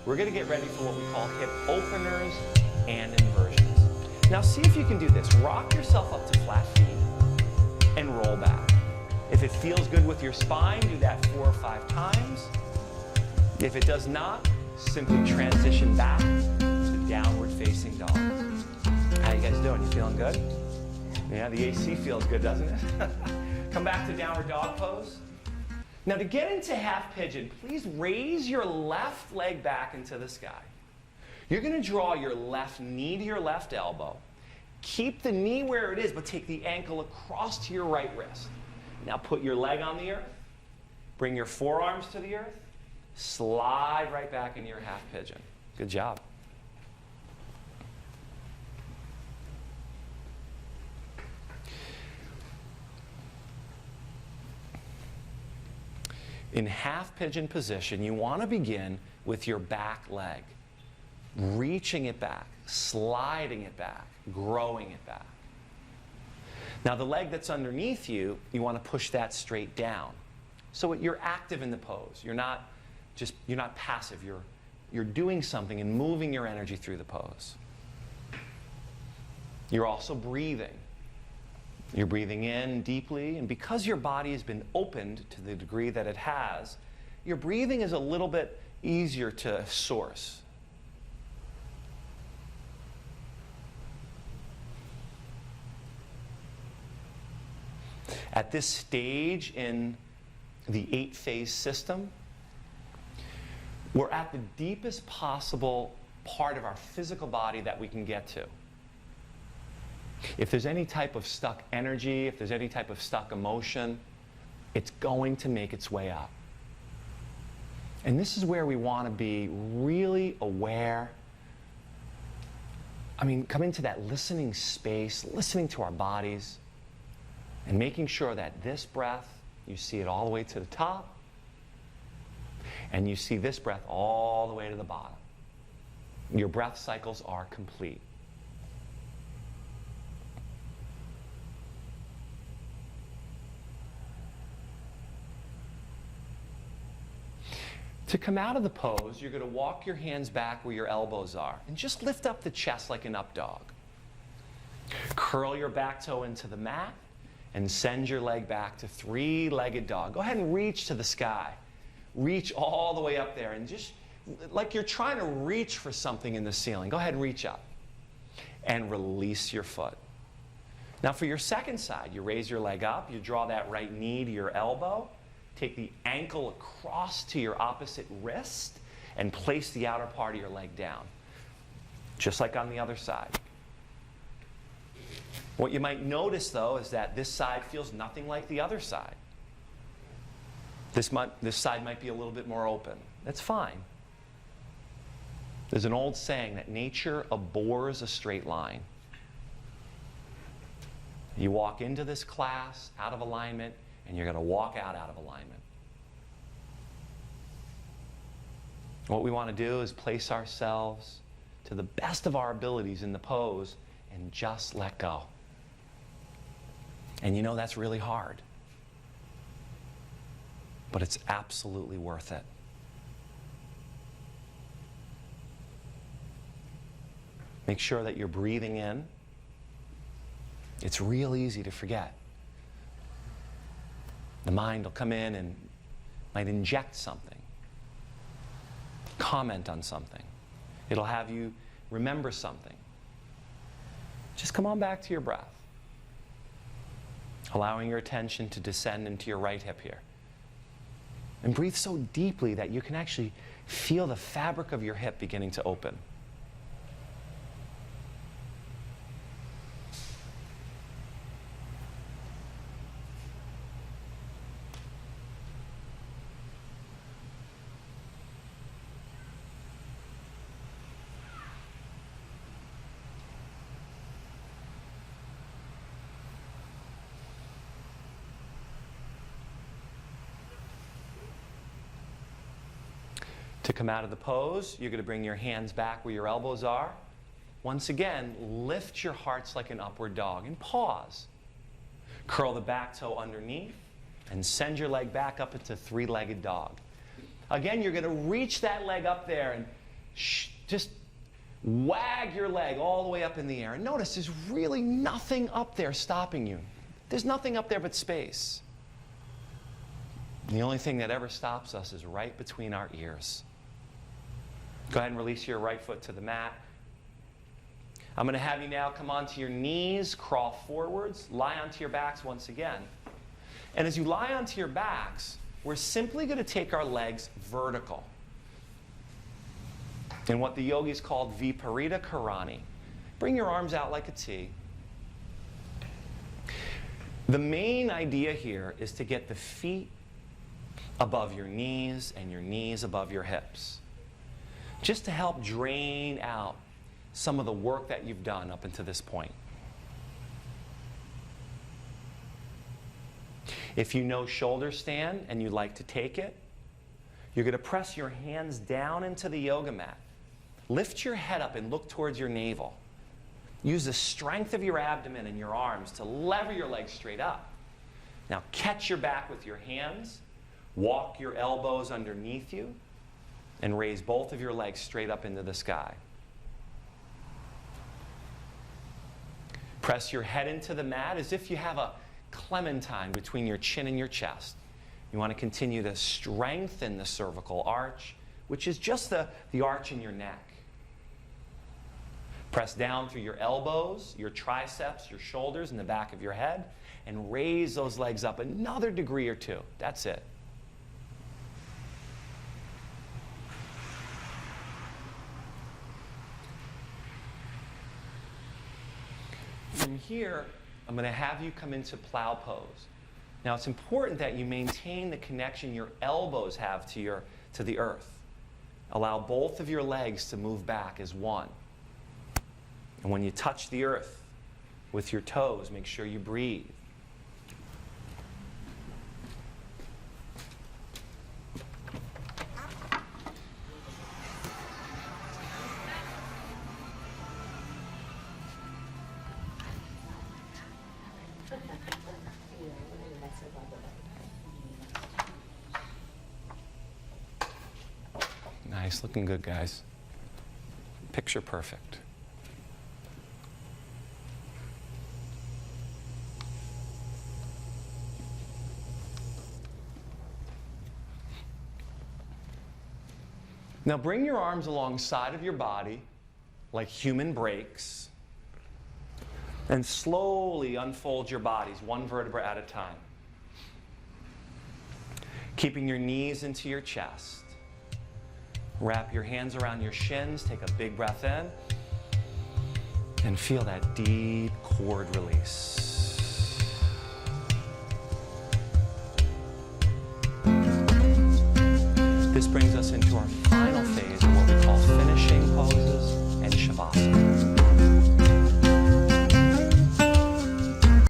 we're going to get ready for what we call hip openers and inversions. Now see if you can do this. Rock yourself up to flat feet and roll back. If it feels good with your spine, do that 4 or 5 times. If it does not, simply transition back to downward facing dog. How you guys doing? You feeling good? Yeah, the AC feels good, doesn't it? Come back to downward dog pose. Now to get into half pigeon, please raise your left leg back into the sky. You're going to draw your left knee to your left elbow. Keep the knee where it is, but take the ankle across to your right wrist. Now put your leg on the earth. Bring your forearms to the earth. Slide right back into your half pigeon. Good job. In half pigeon position, you want to begin with your back leg, reaching it back, sliding it back, growing it back. Now the leg that's underneath you, you want to push that straight down. So you're active in the pose. You're not passive. You're doing something and moving your energy through the pose. You're also breathing. You're breathing in deeply, and because your body has been opened to the degree that it has, your breathing is a little bit easier to source. At this stage in the 8-phase system, we're at the deepest possible part of our physical body that we can get to. If there's any type of stuck energy, if there's any type of stuck emotion, it's going to make its way up. And this is where we want to be really aware. I mean, come into that listening space, listening to our bodies, and making sure that this breath, you see it all the way to the top, and you see this breath all the way to the bottom. Your breath cycles are complete. To come out of the pose, you're going to walk your hands back where your elbows are and just lift up the chest like an up dog. Curl your back toe into the mat and send your leg back to 3-legged dog. Go ahead and reach to the sky. Reach all the way up there and just like you're trying to reach for something in the ceiling. Go ahead and reach up and release your foot. Now for your second side, you raise your leg up, you draw that right knee to your elbow. Take the ankle across to your opposite wrist and place the outer part of your leg down, just like on the other side. What you might notice, though, is that this side feels nothing like the other side. This side might be a little bit more open. That's fine. There's an old saying that nature abhors a straight line. You walk into this class out of alignment, and you're going to walk out of alignment. What we want to do is place ourselves to the best of our abilities in the pose and just let go. And you know that's really hard. But it's absolutely worth it. Make sure that you're breathing in. It's real easy to forget. The mind will come in and might inject something, comment on something. It'll have you remember something. Just come on back to your breath, allowing your attention to descend into your right hip here. And breathe so deeply that you can actually feel the fabric of your hip beginning to open. To come out of the pose, you're going to bring your hands back where your elbows are. Once again, lift your hearts like an upward dog and pause. Curl the back toe underneath and send your leg back up into 3-legged dog. Again, you're going to reach that leg up there and Just wag your leg all the way up in the air. And notice there's really nothing up there stopping you. There's nothing up there but space. And the only thing that ever stops us is right between our ears. Go ahead and release your right foot to the mat. I'm going to have you now come onto your knees, crawl forwards, lie onto your backs once again. And as you lie onto your backs, we're simply going to take our legs vertical in what the yogis called Viparita Karani. Bring your arms out like a T. The main idea here is to get the feet above your knees and your knees above your hips, just to help drain out some of the work that you've done up until this point. If you know shoulder stand and you like to take it, you're going to press your hands down into the yoga mat. Lift your head up and look towards your navel. Use the strength of your abdomen and your arms to lever your legs straight up. Now catch your back with your hands, walk your elbows underneath you, and raise both of your legs straight up into the sky. Press your head into the mat as if you have a clementine between your chin and your chest. You want to continue to strengthen the cervical arch, which is just the arch in your neck. Press down through your elbows, your triceps, your shoulders, and the back of your head, and raise those legs up another degree or two. That's it. From here, I'm going to have you come into Plow Pose. Now, it's important that you maintain the connection your elbows have to the earth. Allow both of your legs to move back as one. And when you touch the earth with your toes, make sure you breathe. Nice, looking good, guys. Picture perfect. Now bring your arms alongside of your body like human brakes and slowly unfold your bodies one vertebra at a time. Keeping your knees into your chest. Wrap your hands around your shins, take a big breath in, and feel that deep cord release. This brings us into our final